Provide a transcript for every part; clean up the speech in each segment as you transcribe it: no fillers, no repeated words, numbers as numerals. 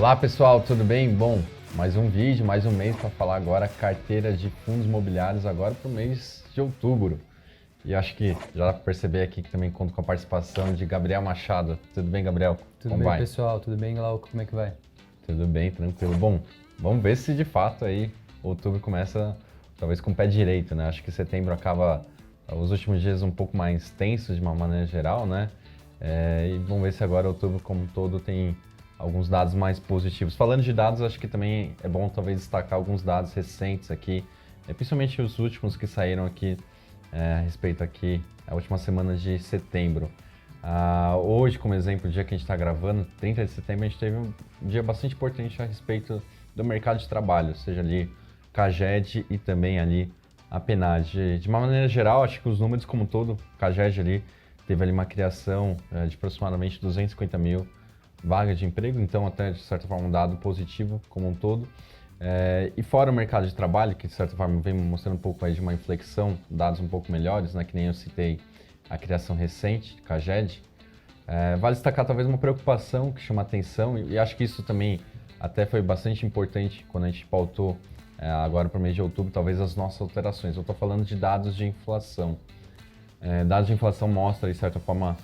Olá pessoal, tudo bem? Bom, mais um vídeo, mais um mês para falar agora carteira de fundos imobiliários agora para o mês de outubro. E acho que já dá para perceber aqui que também conto com a participação de Gabriel Machado. Tudo bem, Gabriel? Tudo Como bem, vai? pessoal? Tudo bem, Glauco? Como é que vai? Tudo bem, tranquilo. Bom, vamos ver se de fato aí outubro começa talvez com o pé direito, né? Acho que setembro acaba os últimos dias um pouco mais tensos de uma maneira geral, né? E vamos ver se agora outubro como um todo tem alguns dados mais positivos. Falando de dados, acho que também é bom talvez destacar alguns dados recentes aqui, principalmente os últimos que saíram aqui a respeito aqui, a última semana de setembro. Hoje, como exemplo, o dia que a gente está gravando, 30 de setembro, a gente teve um dia bastante importante a respeito do mercado de trabalho, seja ali CAGED e também ali a PNAD. De uma maneira geral, acho que os números como um todo, CAGED ali teve ali uma criação de aproximadamente 250 mil vagas de emprego, então até de certa forma um dado positivo como um todo. E fora o mercado de trabalho, que de certa forma vem mostrando um pouco aí de uma inflexão, dados um pouco melhores, né, que nem eu citei a criação recente, CAGED, vale destacar talvez uma preocupação que chama atenção, e acho que isso também até foi bastante importante quando a gente pautou agora para o mês de outubro, talvez as nossas alterações. Eu estou falando de dados de inflação. Dados de inflação mostram, de certa forma,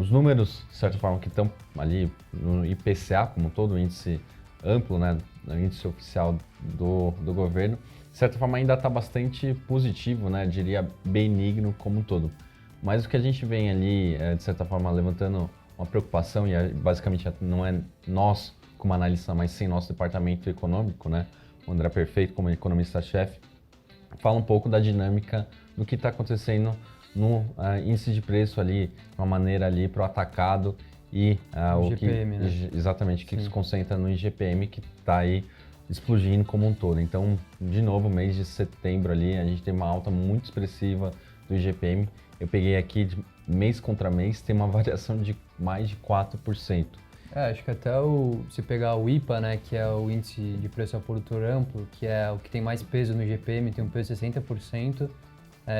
os números, de certa forma, que estão ali no IPCA, como todo o índice amplo, né, o índice oficial do governo, de certa forma ainda está bastante positivo, né, diria benigno como um todo. Mas o que a gente vem ali, de certa forma, levantando uma preocupação, e basicamente não é nós como analista, mas sim nosso departamento econômico, né, o André Perfeito como economista-chefe, fala um pouco da dinâmica do que está acontecendo no índice de preço ali, de uma maneira ali para o atacado e o IGPM, que né? exatamente que se concentra no IGPM que está aí explodindo como um todo. Então, de novo, mês de setembro ali, a gente tem uma alta muito expressiva do IGPM. Eu peguei aqui de mês contra mês, tem uma variação de mais de 4%. Acho que até se pegar o IPA, né, que é o índice de preço ao produtor amplo, que é o que tem mais peso no IGPM, tem um peso de 60%,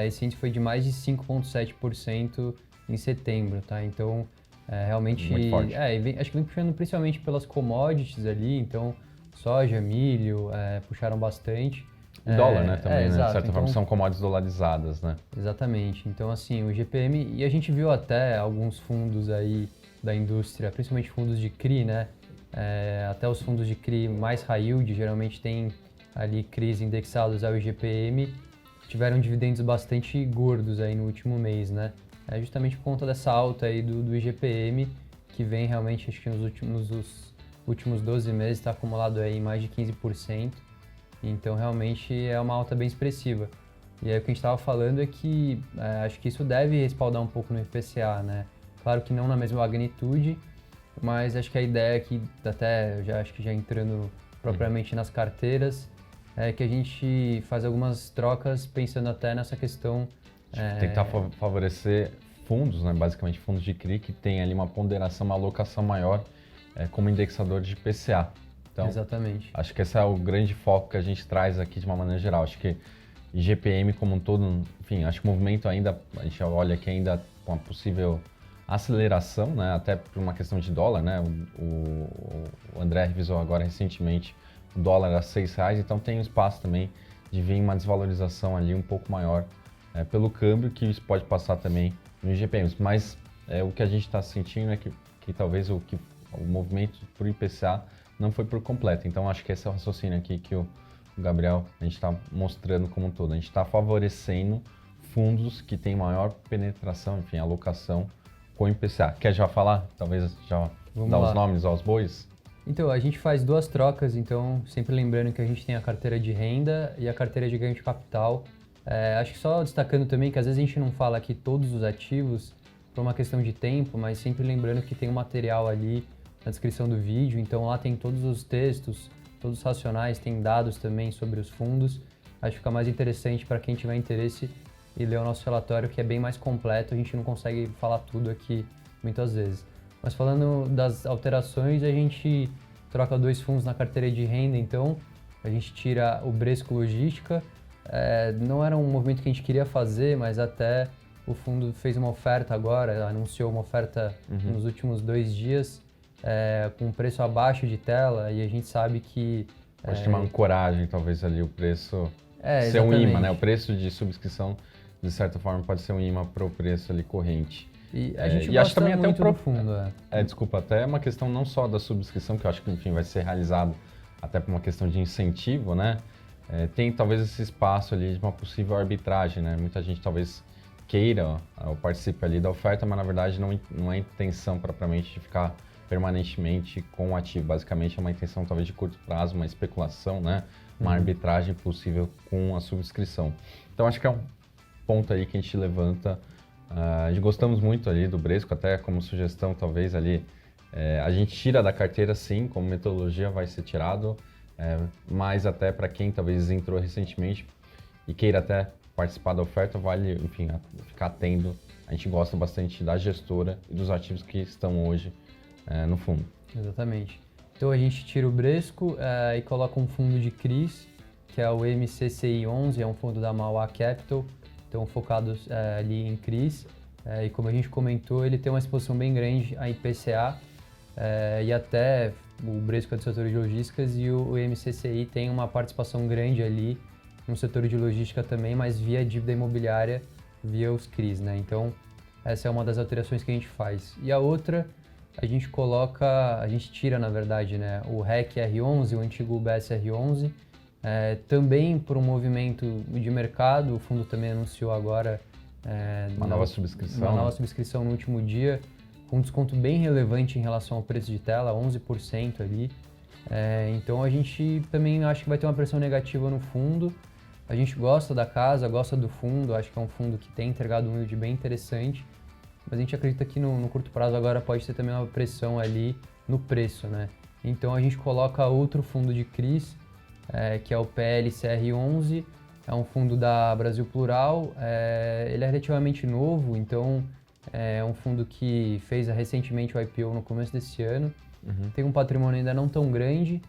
esse índice foi de mais de 5,7% em setembro, tá? Então, realmente, Muito forte. acho que vem puxando principalmente pelas commodities ali, então soja, milho, puxaram bastante. O dólar, né, também, né, de Exato. certa forma, são commodities dolarizadas, né? Exatamente. Então, assim, o IGPM, e a gente viu até alguns fundos aí da indústria, principalmente fundos de CRI, né? Até os fundos de CRI mais high yield, geralmente tem ali CRIs indexados ao IGPM, tiveram dividendos bastante gordos aí no último mês, né? Justamente por conta dessa alta aí do IGPM, que vem realmente, acho que nos últimos 12 meses está acumulado aí mais de 15%. Então, realmente é uma alta bem expressiva. E aí o que a gente estava falando é que acho que isso deve respaldar um pouco no IPCA, né? Claro que não na mesma magnitude, mas acho que a ideia aqui, até acho que já entrando propriamente nas carteiras, é que a gente faz algumas trocas pensando até nessa questão. Tentar favorecer fundos, né, basicamente fundos de CRI, que tem ali uma ponderação, uma alocação maior como indexador de IPCA. Então, Exatamente. acho que esse é o grande foco que a gente traz aqui de uma maneira geral. Acho que IGPM como um todo, enfim, acho que o movimento ainda, a gente olha aqui ainda com uma possível aceleração, né, até por uma questão de dólar, né, o André revisou agora recentemente o dólar a R$6, então tem um espaço também de vir uma desvalorização ali um pouco maior pelo câmbio, que isso pode passar também no IGPM, mas o que a gente está sentindo é que talvez o movimento por IPCA não foi por completo, então acho que esse é o raciocínio aqui que o Gabriel, a gente está mostrando como um todo, a gente está favorecendo fundos que têm maior penetração, enfim, alocação com IPCA. Quer já falar? Talvez já dar os nomes aos bois? Então, a gente faz duas trocas, então sempre lembrando que a gente tem a carteira de renda e a carteira de ganho de capital. Acho que só destacando também que às vezes a gente não fala aqui todos os ativos por uma questão de tempo, mas sempre lembrando que tem um material ali na descrição do vídeo, então lá tem todos os textos, todos os racionais, tem dados também sobre os fundos. Acho que fica mais interessante para quem tiver interesse e ler o nosso relatório, que é bem mais completo, a gente não consegue falar tudo aqui muitas vezes. Mas falando das alterações, a gente troca dois fundos na carteira de renda, então a gente tira o Bresco Logística. Não era um movimento que a gente queria fazer, mas até o fundo fez uma oferta agora, anunciou uma oferta nos últimos 2 dias, com um preço abaixo de tela e a gente sabe que... Pode ter uma ancoragem, talvez, ali, o preço ser um exatamente. imã, né? O preço de subscrição, de certa forma, pode ser um imã para o preço ali corrente. E a gente e acho gosta também até muito o do próprio... fundo. Desculpa, até uma questão não só da subscrição, que eu acho que, enfim, vai ser realizado até por uma questão de incentivo, né? Tem talvez esse espaço ali de uma possível arbitragem, né? Muita gente talvez queira ou participe ali da oferta, mas na verdade não é intenção propriamente de ficar permanentemente com o ativo. Basicamente é uma intenção talvez de curto prazo, uma especulação, né? Uma arbitragem possível com a subscrição. Então acho que é um ponto aí que a gente levanta. A gente gostamos muito ali do Bresco, até como sugestão talvez ali, a gente tira da carteira sim, como metodologia vai ser tirado, mas até para quem talvez entrou recentemente e queira até participar da oferta, vale, enfim, ficar atento. A gente gosta bastante da gestora e dos ativos que estão hoje no fundo. Exatamente. Então a gente tira o Bresco e coloca um fundo de CRIs, que é o MCCI11, é um fundo da Mauá Capital, então focado ali em CRIs. E como a gente comentou, ele tem uma exposição bem grande a IPCA e até o Bresco é do setor de logísticas e o MCCI tem uma participação grande ali no setor de logística também, mas via dívida imobiliária, via os CRIs, né? Então essa é uma das alterações que a gente faz. E a outra, a gente tira, na verdade, né, o REC R11, o antigo BSR11, também por um movimento de mercado, o fundo também anunciou agora uma nova subscrição. Uma nova subscrição no último dia, com um desconto bem relevante em relação ao preço de tela, 11% ali. Então a gente também acha que vai ter uma pressão negativa no fundo. A gente gosta da casa, gosta do fundo, acho que é um fundo que tem entregado um yield bem interessante, mas a gente acredita que no curto prazo agora pode ter também uma pressão ali no preço, né? Então a gente coloca outro fundo de CRIs, que é o PLCR11, é um fundo da Brasil Plural, ele é relativamente novo, então é um fundo que fez recentemente o IPO no começo desse ano, tem um patrimônio ainda não tão grande,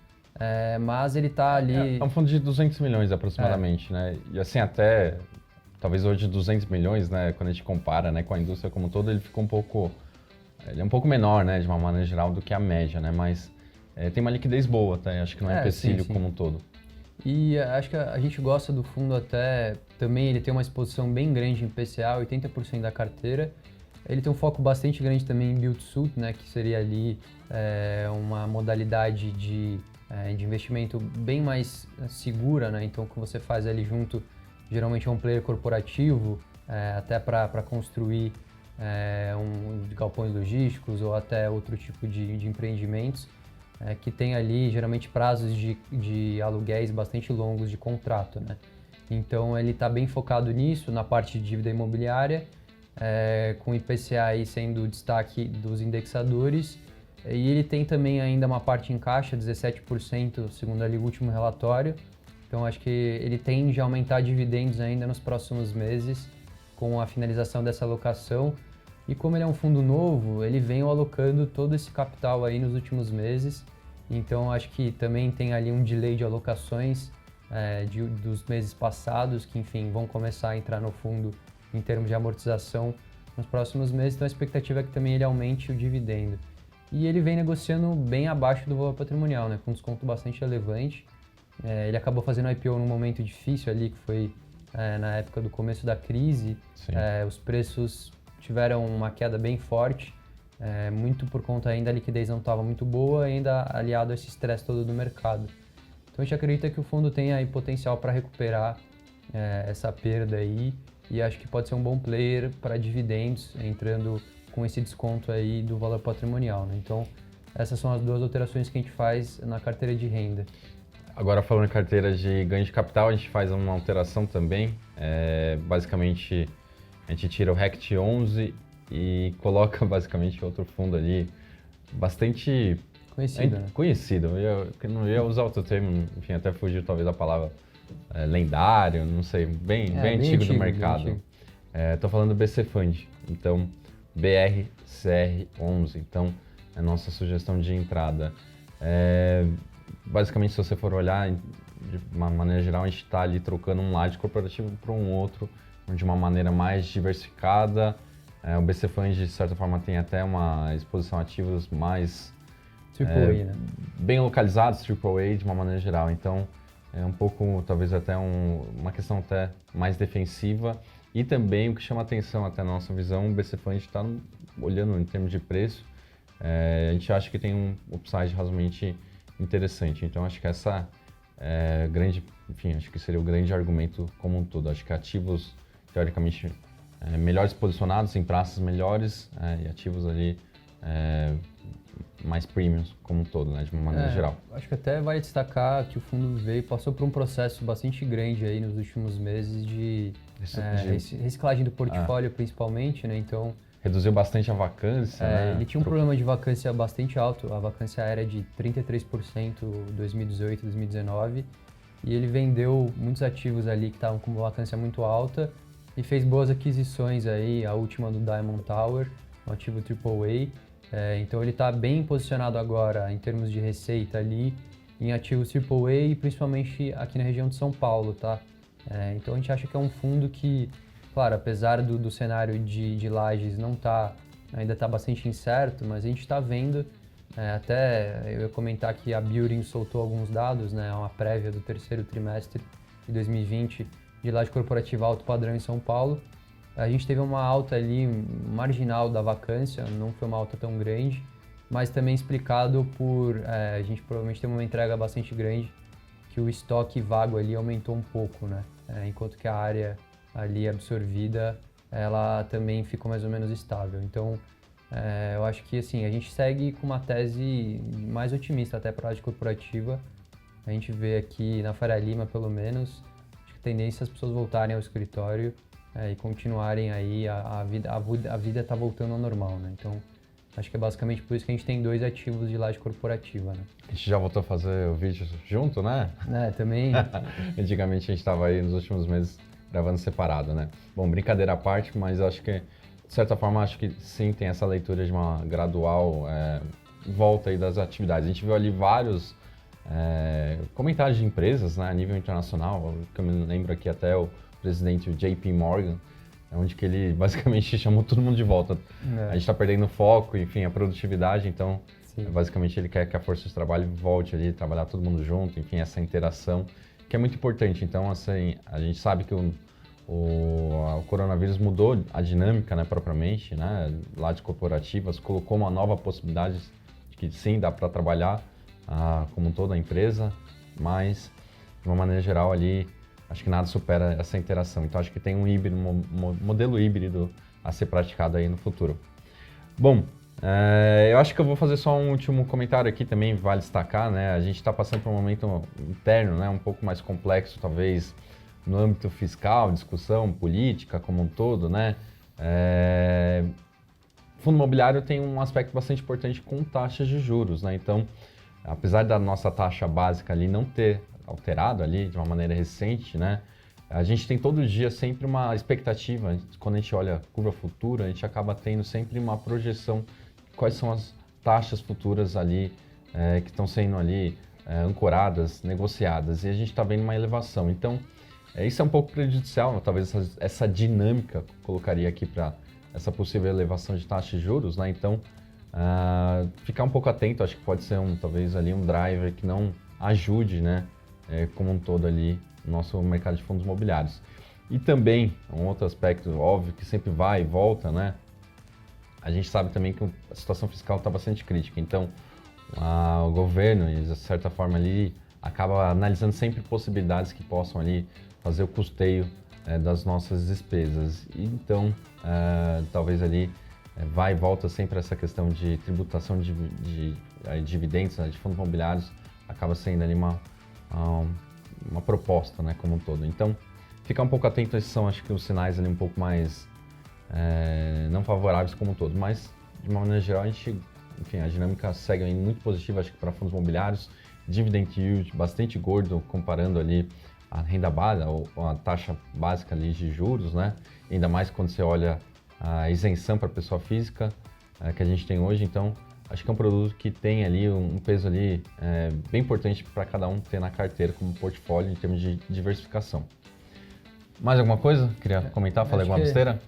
mas ele está ali... É um fundo de 200 milhões aproximadamente, né? E assim, até talvez hoje 200 milhões, né? Quando a gente compara, né, com a indústria como um todo, ele ficou ele é um pouco menor, né, de uma maneira geral, do que a média, né? Mas tem uma liquidez boa, tá? Acho que não é empecilho como um todo. E acho que a gente gosta do fundo até, também ele tem uma exposição bem grande em PCA, 80% da carteira. Ele tem um foco bastante grande também em Build-to-Suit, né, que seria ali uma modalidade de investimento bem mais segura, né? Então, o que você faz ali junto, geralmente é um player corporativo, até para construir galpões logísticos ou até outro tipo de empreendimentos, que tem ali geralmente prazos de aluguéis bastante longos de contrato, né? Então ele está bem focado nisso, na parte de dívida imobiliária, com o IPCA aí sendo o destaque dos indexadores, e ele tem também ainda uma parte em caixa, 17%, segundo ali o último relatório. Então acho que ele tende a aumentar dividendos ainda nos próximos meses com a finalização dessa alocação. E como ele é um fundo novo, ele vem alocando todo esse capital aí nos últimos meses. Então acho que também tem ali um delay de alocações dos meses passados, que enfim vão começar a entrar no fundo em termos de amortização nos próximos meses. Então a expectativa é que também ele aumente o dividendo. E ele vem negociando bem abaixo do valor patrimonial, né, com um desconto bastante relevante. Ele acabou fazendo IPO num momento difícil ali, que foi na época do começo da crise. Os preços tiveram uma queda bem forte, muito por conta ainda a liquidez não estava muito boa, ainda aliado a esse estresse todo do mercado. Então a gente acredita que o fundo tem aí potencial para recuperar essa perda aí, e acho que pode ser um bom player para dividendos, entrando com esse desconto aí do valor patrimonial, né? Então essas são as duas alterações que a gente faz na carteira de renda. Agora, falando em carteira de ganho de capital, a gente faz uma alteração também. Basicamente, a gente tira o RECT 11 e coloca basicamente outro fundo ali bastante conhecido, né? Conhecido. Eu não ia usar outro termo, enfim, até fugiu talvez da palavra lendário, não sei, bem antigo do mercado. Estou falando do BC Fund, então BRCR11, então é a nossa sugestão de entrada. Basicamente, se você for olhar de uma maneira geral, a gente está ali trocando um lado corporativo para um outro, de uma maneira mais diversificada. O BC Fund, de certa forma, tem até uma exposição a ativos mais AAA, né? bem localizados, AAA de uma maneira geral. Então, é um pouco, talvez até uma questão até mais defensiva. E também o que chama atenção até na nossa visão, o BC Fund está olhando em termos de preço, a gente acha que tem um upside razoavelmente interessante. Então, acho que essa grande, enfim, acho que seria o grande argumento como um todo. Acho que ativos, teoricamente, melhores posicionados em praças melhores e ativos ali mais premiums como um todo, né, de uma maneira geral. Acho que até vale destacar que o fundo passou por um processo bastante grande aí nos últimos meses de reciclagem do portfólio, principalmente, né? Então reduziu bastante a vacância, né? Ele tinha um problema de vacância bastante alto, a vacância era de 33% em 2018, 2019, e ele vendeu muitos ativos ali que estavam com uma vacância muito alta e fez boas aquisições aí, a última do Diamond Tower, um ativo AAA. Então ele está bem posicionado agora em termos de receita ali em ativos AAA e principalmente aqui na região de São Paulo, tá? Então a gente acha que é um fundo que, claro, apesar do cenário de Lajes ainda está bastante incerto, mas a gente está vendo, até eu ia comentar que a Building soltou alguns dados, né, uma prévia do terceiro trimestre de 2020 de laje corporativa alto padrão em São Paulo. A gente teve uma alta ali marginal da vacância, não foi uma alta tão grande, mas também explicado por a gente provavelmente tem uma entrega bastante grande, que o estoque vago ali aumentou um pouco, né? Enquanto que a área ali absorvida, ela também ficou mais ou menos estável. Então, eu acho que assim, a gente segue com uma tese mais otimista até para a laje corporativa. A gente vê aqui na Faria Lima, pelo menos, acho que a tendência é as pessoas voltarem ao escritório e continuarem aí, a vida está voltando ao normal, né? Então, acho que é basicamente por isso que a gente tem 2 ativos de laje corporativa, né? A gente já voltou a fazer o vídeo junto, né? Também. Antigamente a gente estava aí nos últimos meses gravando separado, né? Bom, brincadeira à parte, mas acho que, de certa forma, acho que sim, tem essa leitura de uma gradual volta aí das atividades. A gente viu ali vários comentários de empresas, né, a nível internacional, que eu me lembro aqui até o presidente, o JP Morgan, onde que ele basicamente chamou todo mundo de volta. A gente está perdendo o foco, enfim, a produtividade, então basicamente ele quer que a força de trabalho volte ali, trabalhar todo mundo junto, enfim, essa interação, que é muito importante. Então, assim, a gente sabe que o coronavírus mudou a dinâmica, né, propriamente, né, lajes corporativas, colocou uma nova possibilidade de que sim, dá para trabalhar como toda a empresa, mas de uma maneira geral ali, acho que nada supera essa interação. Então, acho que tem um híbrido, modelo híbrido a ser praticado aí no futuro. Bom, eu acho que eu vou fazer só um último comentário aqui também, vale destacar, né? A gente está passando por um momento interno, né? Um pouco mais complexo, talvez, no âmbito fiscal, discussão política como um todo, né? Fundo imobiliário tem um aspecto bastante importante com taxas de juros, né? Então, apesar da nossa taxa básica ali não ter alterado ali de uma maneira recente, né? A gente tem todo dia sempre uma expectativa, quando a gente olha a curva futura, a gente acaba tendo sempre uma projeção de quais são as taxas futuras ali que estão sendo ali ancoradas, negociadas, e a gente está vendo uma elevação. Então, isso é um pouco prejudicial, talvez essa dinâmica colocaria aqui para essa possível elevação de taxa de juros, né? Então, ficar um pouco atento, acho que pode ser talvez ali um driver que não ajude, né? Como um todo ali no nosso mercado de fundos imobiliários. E também, um outro aspecto óbvio que sempre vai e volta, né? A gente sabe também que a situação fiscal está bastante crítica, então o governo, de certa forma ali, acaba analisando sempre possibilidades que possam ali fazer o custeio das nossas despesas. E, então, talvez ali vai e volta sempre essa questão de tributação de dividendos, né, de fundos imobiliários, acaba sendo ali uma proposta, né, como um todo. Então, ficar um pouco atento, esses são, acho que, os sinais ali um pouco mais não favoráveis como um todo, mas, de uma maneira geral, a dinâmica segue aí muito positiva, acho que para fundos imobiliários, dividend yield bastante gordo, comparando ali a renda base, ou a taxa básica ali de juros, né, ainda mais quando você olha a isenção para pessoa física que a gente tem hoje. Então, acho que é um produto que tem ali um peso ali bem importante para cada um ter na carteira como portfólio em termos de diversificação. Mais alguma coisa? Queria comentar? Falei alguma besteira?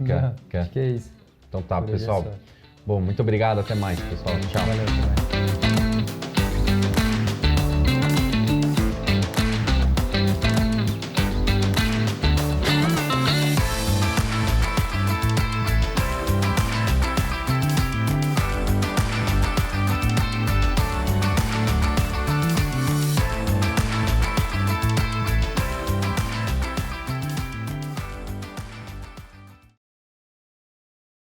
Acho que é isso. Então tá, pessoal. Bom, muito obrigado. Até mais, pessoal. Tchau. Valeu,